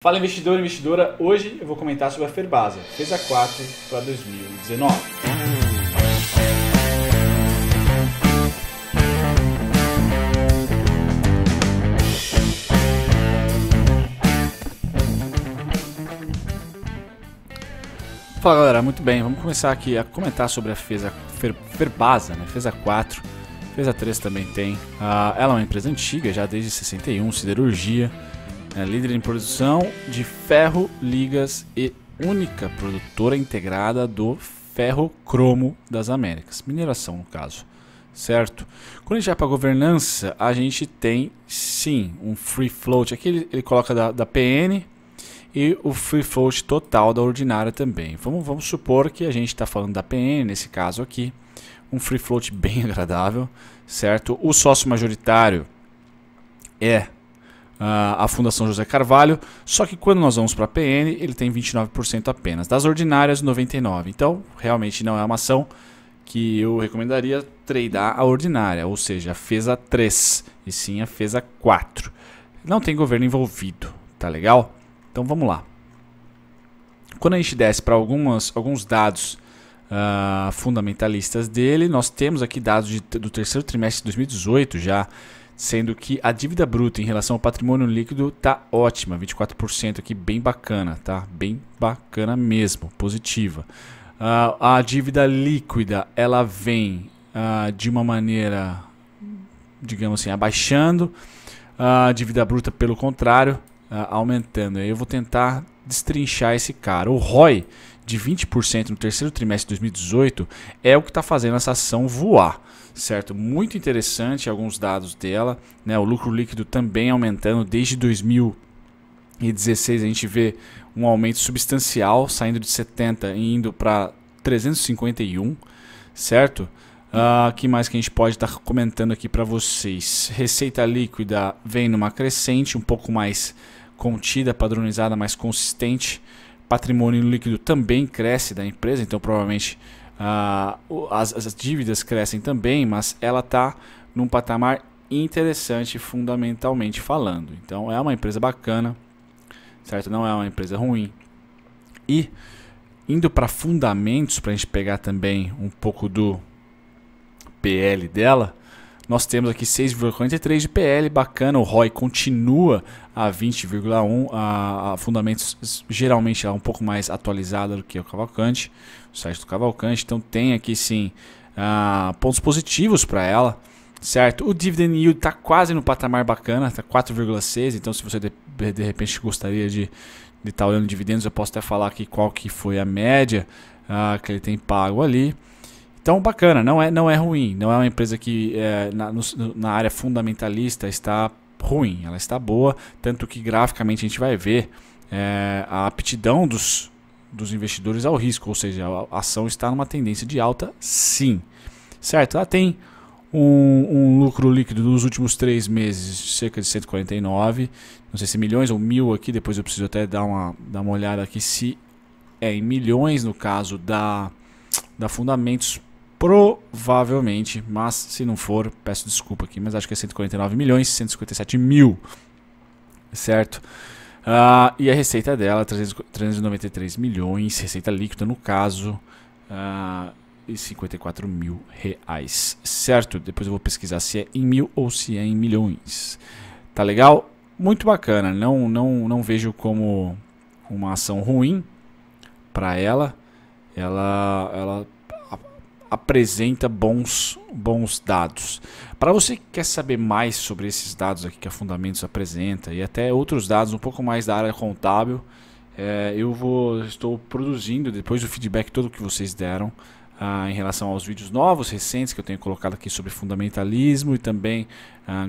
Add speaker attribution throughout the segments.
Speaker 1: Fala investidor e investidora, hoje eu vou comentar sobre a Ferbasa, FESA 4 para 2019. Fala galera, muito bem, vamos começar aqui a comentar sobre a Ferbasa, né? FESA 4, FESA 3 também tem. Ela é uma empresa antiga, já desde 61, siderurgia. É líder em produção de ferro, ligas e única produtora integrada do ferro-cromo das Américas. Mineração, no caso. Certo? Quando a gente vai para a governança, a gente tem, sim, um free float. Aqui ele coloca da PN e o free float total da ordinária também. Vamos supor que a gente está falando da PN, nesse caso aqui. Um free float bem agradável. Certo? O sócio majoritário é a Fundação José Carvalho, só que quando nós vamos para a PN, ele tem 29% apenas, das ordinárias 99%. Então, realmente não é uma ação que eu recomendaria tradear a ordinária, ou seja, a FESA 3, e sim a FESA 4. Não tem governo envolvido, tá legal? Então vamos lá. Quando a gente desce para alguns dados fundamentalistas dele, nós temos aqui dados do terceiro trimestre de 2018 já, sendo que a dívida bruta em relação ao patrimônio líquido tá ótima, 24% aqui, bem bacana, tá? Bem bacana mesmo, positiva. A dívida líquida, ela vem de uma maneira, digamos assim, abaixando. A dívida bruta, pelo contrário, aumentando. Eu vou tentar destrinchar esse cara. O ROI de 20% no terceiro trimestre de 2018 é o que está fazendo essa ação voar. Certo? Muito interessante alguns dados dela, né? O lucro líquido também aumentando desde 2016. A gente vê um aumento substancial, saindo de 70 e indo para 351, certo? Que mais que a gente pode estar comentando aqui para vocês? Receita líquida vem numa crescente, um pouco mais contida, padronizada, mais consistente. Patrimônio líquido também cresce da empresa, então provavelmente as dívidas crescem também, mas ela está num patamar interessante fundamentalmente falando. Então é uma empresa bacana, certo? Não é uma empresa ruim. E indo para fundamentos, para a gente pegar também um pouco do PL dela, nós temos aqui 6,43 de PL, bacana. O ROI continua a 20,1. A fundamentos geralmente é um pouco mais atualizada do que o Cavalcante, o site do Cavalcante. Então tem aqui sim pontos positivos para ela, certo? O dividend yield está quase no patamar bacana, está 4,6. Então se você de repente gostaria de estar olhando dividendos, eu posso até falar aqui qual que foi a média que ele tem pago ali. Então, bacana, não é ruim, não é uma empresa que na área fundamentalista está ruim, ela está boa, tanto que graficamente a gente vai ver a aptidão dos investidores ao risco, ou seja, a ação está numa tendência de alta sim, certo? Ela tem um lucro líquido dos últimos 3 meses de cerca de 149, não sei se milhões ou mil aqui, depois eu preciso até dar uma olhada aqui se é em milhões no caso da Fundamentos. Provavelmente, mas se não for, peço desculpa aqui, mas acho que é 149 milhões, 157 mil, certo? E a receita dela, 393 milhões, receita líquida no caso, e 54 mil reais, certo? Depois eu vou pesquisar se é em mil ou se é em milhões. Tá legal? Muito bacana, não vejo como uma ação ruim para ela. Ela apresenta bons dados. Para você que quer saber mais sobre esses dados aqui que a Fundamentos apresenta e até outros dados um pouco mais da área contábil, estou produzindo, depois do feedback todo que vocês deram em relação aos vídeos novos, recentes que eu tenho colocado aqui sobre fundamentalismo e também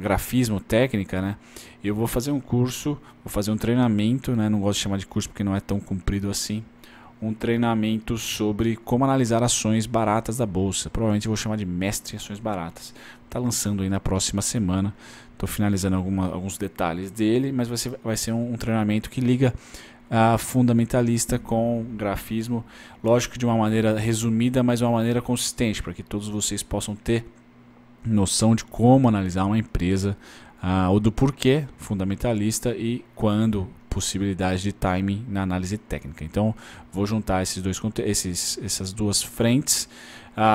Speaker 1: grafismo, técnica, né? Eu vou fazer um curso, vou fazer um treinamento, né? Não gosto de chamar de curso porque não é tão comprido assim. Um treinamento sobre como analisar ações baratas da bolsa. Provavelmente eu vou chamar de mestre ações baratas. Está lançando aí na próxima semana. Estou finalizando alguns detalhes dele, mas vai ser um treinamento que liga a fundamentalista com grafismo. Lógico, de uma maneira resumida, mas de uma maneira consistente, para que todos vocês possam ter noção de como analisar uma empresa, ou do porquê fundamentalista e quando possibilidade de timing na análise técnica. Então, vou juntar essas duas frentes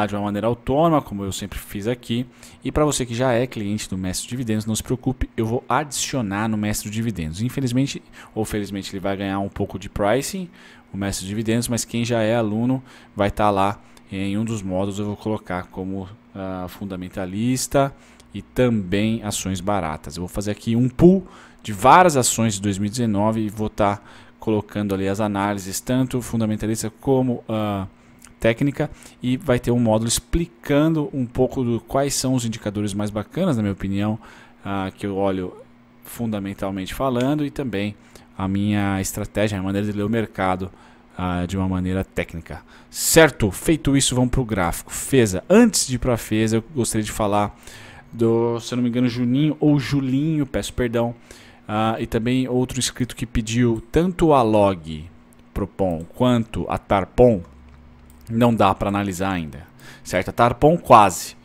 Speaker 1: de uma maneira autônoma, como eu sempre fiz aqui. E para você que já é cliente do Mestre de Dividendos, não se preocupe, eu vou adicionar no Mestre de Dividendos. Infelizmente ou felizmente ele vai ganhar um pouco de pricing, o Mestre de Dividendos, mas quem já é aluno vai estar lá em um dos módulos. Eu vou colocar como fundamentalista e também ações baratas. Eu vou fazer aqui um pool de várias ações de 2019 e vou estar colocando ali as análises, tanto fundamentalista como técnica, e vai ter um módulo explicando um pouco do quais são os indicadores mais bacanas, na minha opinião, que eu olho fundamentalmente falando, e também a minha estratégia, a maneira de ler o mercado de uma maneira técnica. Certo? Feito isso, vamos para o gráfico. FESA. Antes de ir para a FESA, eu gostaria de falar se eu não me engano, Juninho ou Julinho, peço perdão, e também outro inscrito que pediu tanto a Log Propon quanto a Tarpon. Não dá para analisar ainda, certo? A Tarpon quase,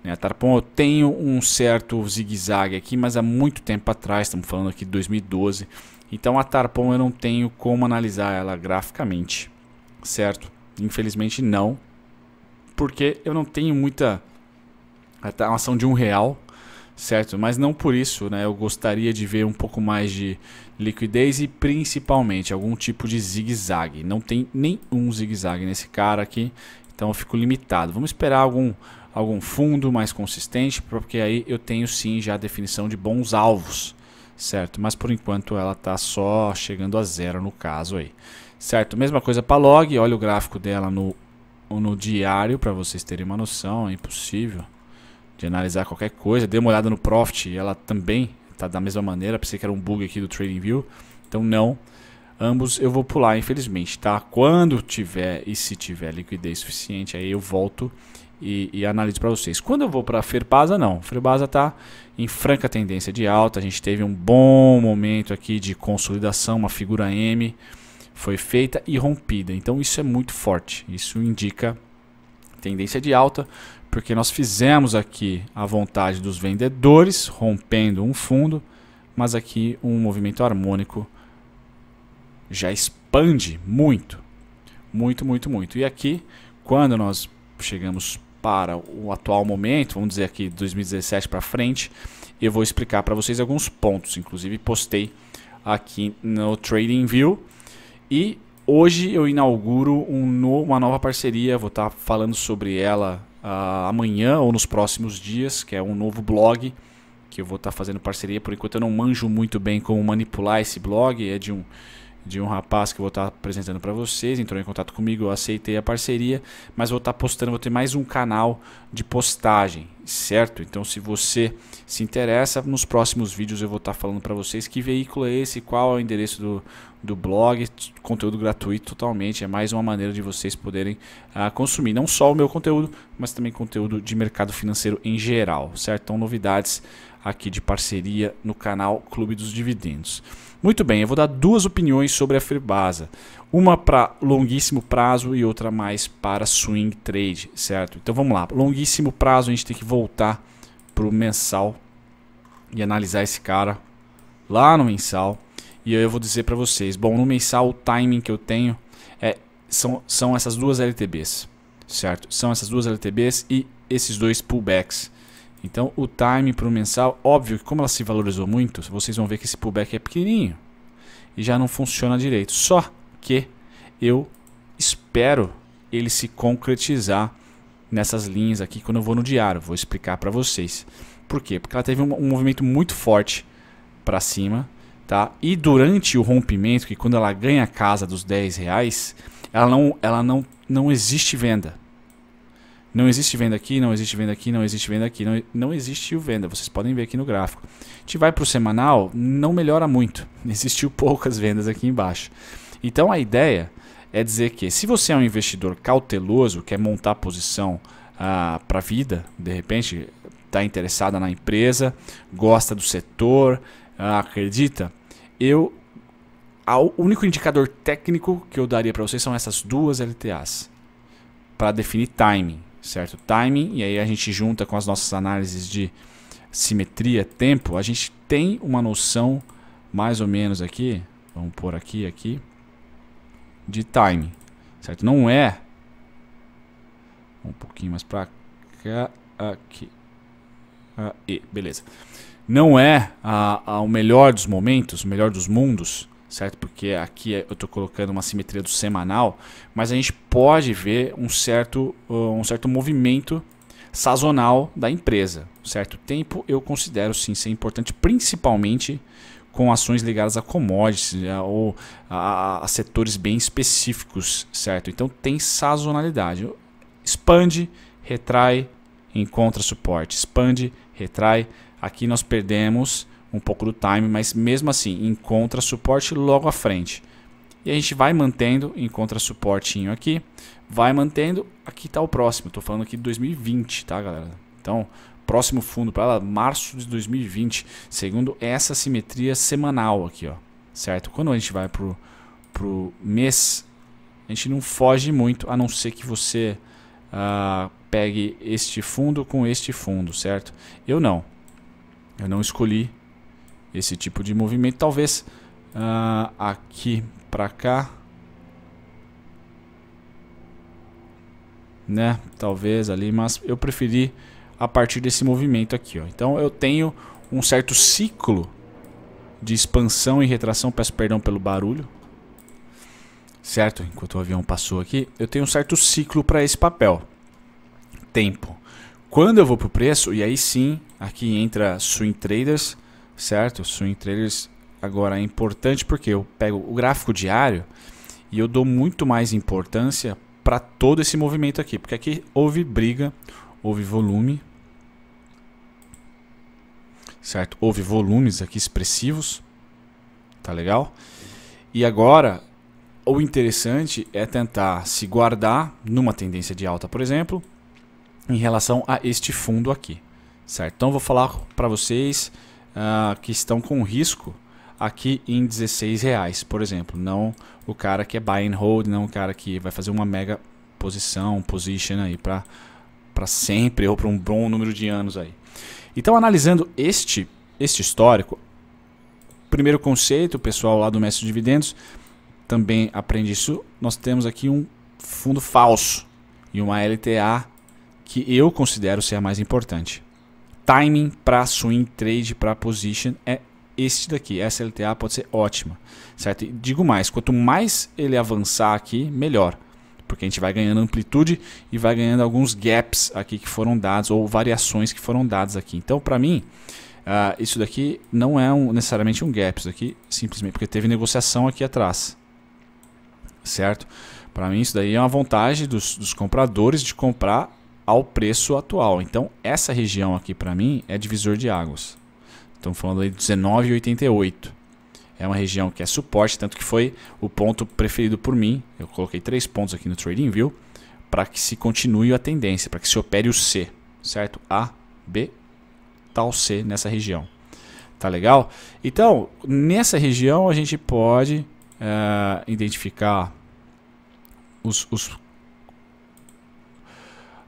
Speaker 1: né? A Tarpon eu tenho um certo zigue-zague aqui, mas há muito tempo atrás, estamos falando aqui de 2012. Então a Tarpon eu não tenho como analisar ela graficamente, certo? Infelizmente não, porque eu não tenho muita ação de R$1, certo? Mas não por isso, né? Eu gostaria de ver um pouco mais de liquidez e principalmente algum tipo de zigue-zague. Não tem nenhum zigue-zague nesse cara aqui, então eu fico limitado. Vamos esperar algum fundo mais consistente, porque aí eu tenho sim já a definição de bons alvos, certo? Mas por enquanto ela está só chegando a 0 no caso aí, certo? Mesma coisa para log, olha o gráfico dela no diário para vocês terem uma noção, é impossível de analisar qualquer coisa. Dê uma olhada no Profit, ela também está da mesma maneira. Pensei que era um bug aqui do TradingView, então não. Ambos eu vou pular, infelizmente, tá? Quando tiver e se tiver liquidez suficiente, aí eu volto e analiso para vocês. Quando eu vou para a Ferbasa, não. A Ferbasa está em franca tendência de alta. A gente teve um bom momento aqui de consolidação, uma figura M foi feita e rompida. Então isso é muito forte. Isso indica tendência de alta, porque nós fizemos aqui a vontade dos vendedores, rompendo um fundo, mas aqui um movimento harmônico já expande muito, muito, muito, muito. E aqui, quando nós chegamos para o atual momento, vamos dizer aqui 2017 para frente, eu vou explicar para vocês alguns pontos. Inclusive postei aqui no TradingView e hoje eu inauguro uma nova parceria. Vou estar falando sobre ela amanhã ou nos próximos dias, que é um novo blog que eu vou estar fazendo parceria. Por enquanto eu não manjo muito bem como manipular esse blog, é de um rapaz que eu vou estar apresentando para vocês. Entrou em contato comigo, eu aceitei a parceria, mas vou estar postando, vou ter mais um canal de postagem, certo? Então se você se interessa, nos próximos vídeos eu vou estar falando para vocês que veículo é esse, qual é o endereço do blog, conteúdo gratuito totalmente. É mais uma maneira de vocês poderem consumir não só o meu conteúdo, mas também conteúdo de mercado financeiro em geral, certo? Então novidades aqui de parceria no canal Clube dos Dividendos. Muito bem, eu vou dar duas opiniões sobre a Ferbasa. Uma para longuíssimo prazo e outra mais para swing trade, certo? Então vamos lá. Longuíssimo prazo a gente tem que voltar para o mensal e analisar esse cara lá no mensal. E eu vou dizer para vocês, bom, no mensal o timing que eu tenho são essas duas LTBs, certo? São essas duas LTBs e esses dois pullbacks. Então o time para o mensal, óbvio que como ela se valorizou muito, vocês vão ver que esse pullback é pequenininho e já não funciona direito. Só que eu espero ele se concretizar nessas linhas aqui quando eu vou no diário. Vou explicar para vocês. Por quê? Porque ela teve um movimento muito forte para cima, tá? E durante o rompimento, que quando ela ganha a casa dos R$10, ela não existe venda. Não existe venda aqui, não existe venda aqui, não existe venda aqui, não existiu venda. Vocês podem ver aqui no gráfico. A gente vai para o semanal, não melhora muito. Existiu poucas vendas aqui embaixo. Então a ideia é dizer que se você é um investidor cauteloso, quer montar posição para a vida, de repente está interessada na empresa, gosta do setor, acredita, o único indicador técnico que eu daria para vocês são essas duas LTAs para definir timing. Certo? Timing, e aí a gente junta com as nossas análises de simetria, tempo, a gente tem uma noção mais ou menos aqui, Vamos pôr aqui, de timing, certo? Não é um pouquinho mais para cá, aqui, aí, beleza. Não é o melhor dos momentos, o melhor dos mundos, certo? Porque aqui eu estou colocando uma simetria do semanal, mas a gente pode ver um certo movimento sazonal da empresa, certo? O tempo eu considero sim ser importante, principalmente com ações ligadas a commodities ou a setores bem específicos, certo? Então tem sazonalidade. Expande, retrai, encontra suporte. Expande, retrai. Aqui nós perdemos um pouco do time, mas mesmo assim encontra suporte logo à frente. E a gente vai mantendo, encontra suportinho aqui, vai mantendo. Aqui está o próximo, estou falando aqui de 2020, tá, galera? Então, próximo fundo para lá, março de 2020, segundo essa simetria semanal aqui, ó, certo? Quando a gente vai pro mês, a gente não foge muito, a não ser que você pegue este fundo com este fundo, certo? Eu não escolhi esse tipo de movimento. Talvez aqui para cá, né? Talvez ali, mas eu preferi a partir desse movimento aqui, ó. Então eu tenho um certo ciclo de expansão e retração. Peço perdão pelo barulho, certo? Enquanto o avião passou aqui, eu tenho um certo ciclo para esse papel. Tempo. Quando eu vou para o preço, e aí sim, aqui entra swing traders, certo? Swing traders agora é importante porque eu pego o gráfico diário e eu dou muito mais importância para todo esse movimento aqui, porque aqui houve briga, houve volume, certo? Houve volumes aqui expressivos, tá legal? E agora o interessante é tentar se guardar numa tendência de alta, por exemplo, em relação a este fundo aqui, certo? Então vou falar para vocês que estão com risco aqui em R$16, por exemplo. Não o cara que é buy and hold, não o cara que vai fazer uma mega position aí para sempre ou para um bom número de anos aí. Então, analisando este histórico, primeiro conceito, o pessoal lá do Mestre de Dividendos também aprende isso. Nós temos aqui um fundo falso e uma LTA que eu considero ser a mais importante. Timing para swing trade, para position é este daqui. Essa LTA pode ser ótima, certo? E digo mais, quanto mais ele avançar aqui, melhor. Porque a gente vai ganhando amplitude e vai ganhando alguns gaps aqui que foram dados, ou variações que foram dadas aqui. Então, para mim, isso daqui não é necessariamente um gap. Isso daqui simplesmente porque teve negociação aqui atrás, certo? Para mim, isso daí é uma vantagem dos compradores de comprar ao preço atual. Então, essa região aqui, para mim, é divisor de águas. Estamos falando aí de 19,88. É uma região que é suporte, tanto que foi o ponto preferido por mim. Eu coloquei 3 pontos aqui no TradingView para que se continue a tendência, para que se opere o C, certo? A, B, tal C nessa região. Tá legal? Então, nessa região a gente pode identificar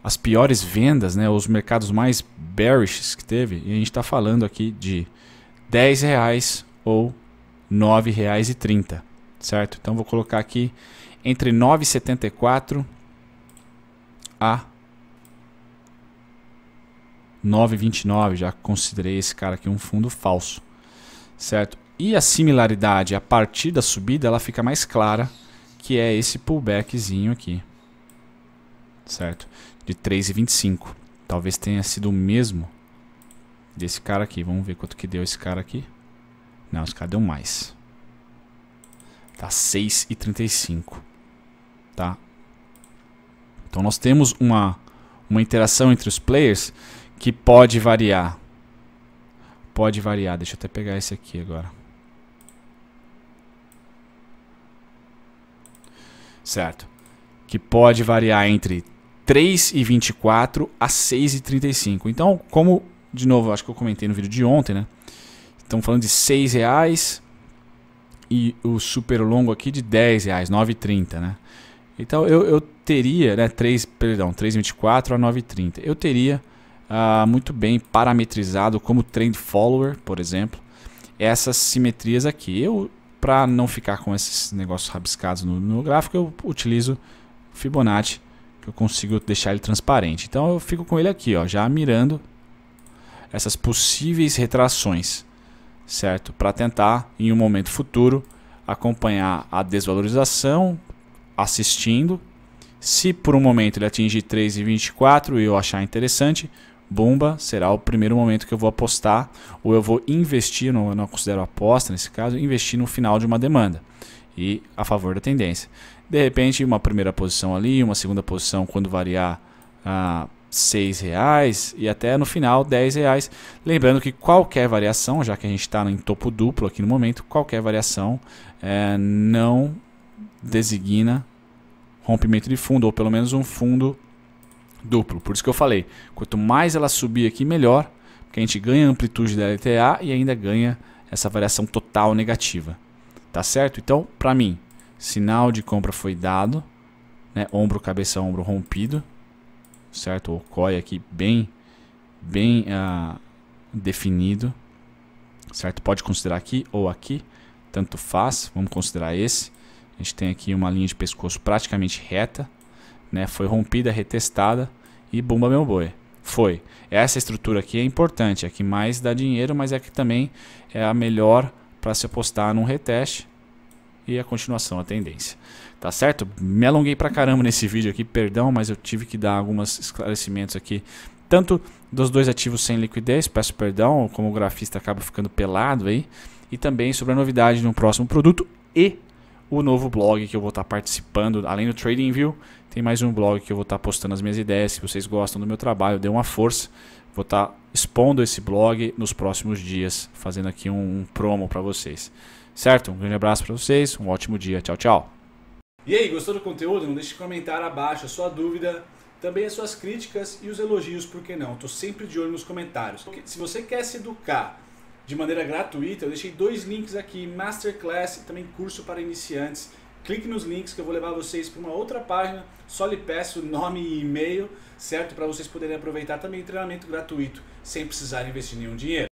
Speaker 1: as piores vendas, né? Os mercados mais bearish que teve. E a gente está falando aqui de R$10 ou R$9,30, certo? Então vou colocar aqui entre 9,74 a 9,29. Já considerei esse cara aqui um fundo falso, certo? E a similaridade a partir da subida ela fica mais clara, que é esse pullbackzinho aqui, certo? De 3,25. Talvez tenha sido o mesmo desse cara aqui. Vamos ver quanto que deu esse cara aqui. Não, esse cara deu mais. Tá 6,35. Tá? Então nós temos uma interação entre os players que pode variar. Pode variar. Deixa eu até pegar esse aqui agora. Certo? Que pode variar entre 3,24 a 6,35. Então, como, de novo, acho que eu comentei no vídeo de ontem, né? Estamos falando de R$6 e o super longo aqui de R$10, 9,30, né? Então eu teria, né, 3,24 a 9,30. Eu teria muito bem parametrizado como trend follower, por exemplo, essas simetrias aqui. Eu para não ficar com esses negócios rabiscados no gráfico, eu utilizo Fibonacci, que eu consigo deixar ele transparente. Então eu fico com ele aqui, ó, já mirando essas possíveis retrações, certo? Para tentar, em um momento futuro, acompanhar a desvalorização, assistindo. Se por um momento ele atingir 3,24 e eu achar interessante, bomba, será o primeiro momento que eu vou apostar, ou eu vou investir, não considero aposta nesse caso, investir no final de uma demanda e a favor da tendência. De repente, uma primeira posição ali, uma segunda posição quando variar a R$6 e até no final R$10. Lembrando que qualquer variação, já que a gente está em topo duplo aqui no momento, qualquer variação não designa rompimento de fundo, ou pelo menos um fundo duplo. Por isso que eu falei, quanto mais ela subir aqui, melhor, porque a gente ganha amplitude da LTA e ainda ganha essa variação total negativa. Tá certo? Então, para mim, sinal de compra foi dado, né? Ombro, cabeça, ombro rompido, certo? O COI aqui bem definido, certo? Pode considerar aqui ou aqui, tanto faz, vamos considerar esse. A gente tem aqui uma linha de pescoço praticamente reta, né? Foi rompida, retestada e bomba meu boi. Foi. Essa estrutura aqui é importante, é a que mais dá dinheiro, mas é que também é a melhor para se apostar num reteste e a continuação, a tendência. Tá certo? Me alonguei pra caramba nesse vídeo aqui, perdão, mas eu tive que dar alguns esclarecimentos aqui, tanto dos dois ativos sem liquidez, peço perdão, como o grafista acaba ficando pelado aí, e também sobre a novidade no próximo produto e o novo blog que eu vou estar participando, além do TradingView, tem mais um blog que eu vou estar postando as minhas ideias. Se vocês gostam do meu trabalho, dê uma força. Vou estar expondo esse blog nos próximos dias, fazendo aqui um promo para vocês. Certo? Um grande abraço para vocês, um ótimo dia. Tchau, tchau.
Speaker 2: E aí, gostou do conteúdo? Não deixe de comentar abaixo a sua dúvida, também as suas críticas e os elogios, por que não? Estou sempre de olho nos comentários. Se você quer se educar de maneira gratuita, eu deixei 2 links aqui, Masterclass e também curso para iniciantes. Clique nos links que eu vou levar vocês para uma outra página, só lhe peço nome e e-mail, certo? Para vocês poderem aproveitar também treinamento gratuito, sem precisar investir nenhum dinheiro.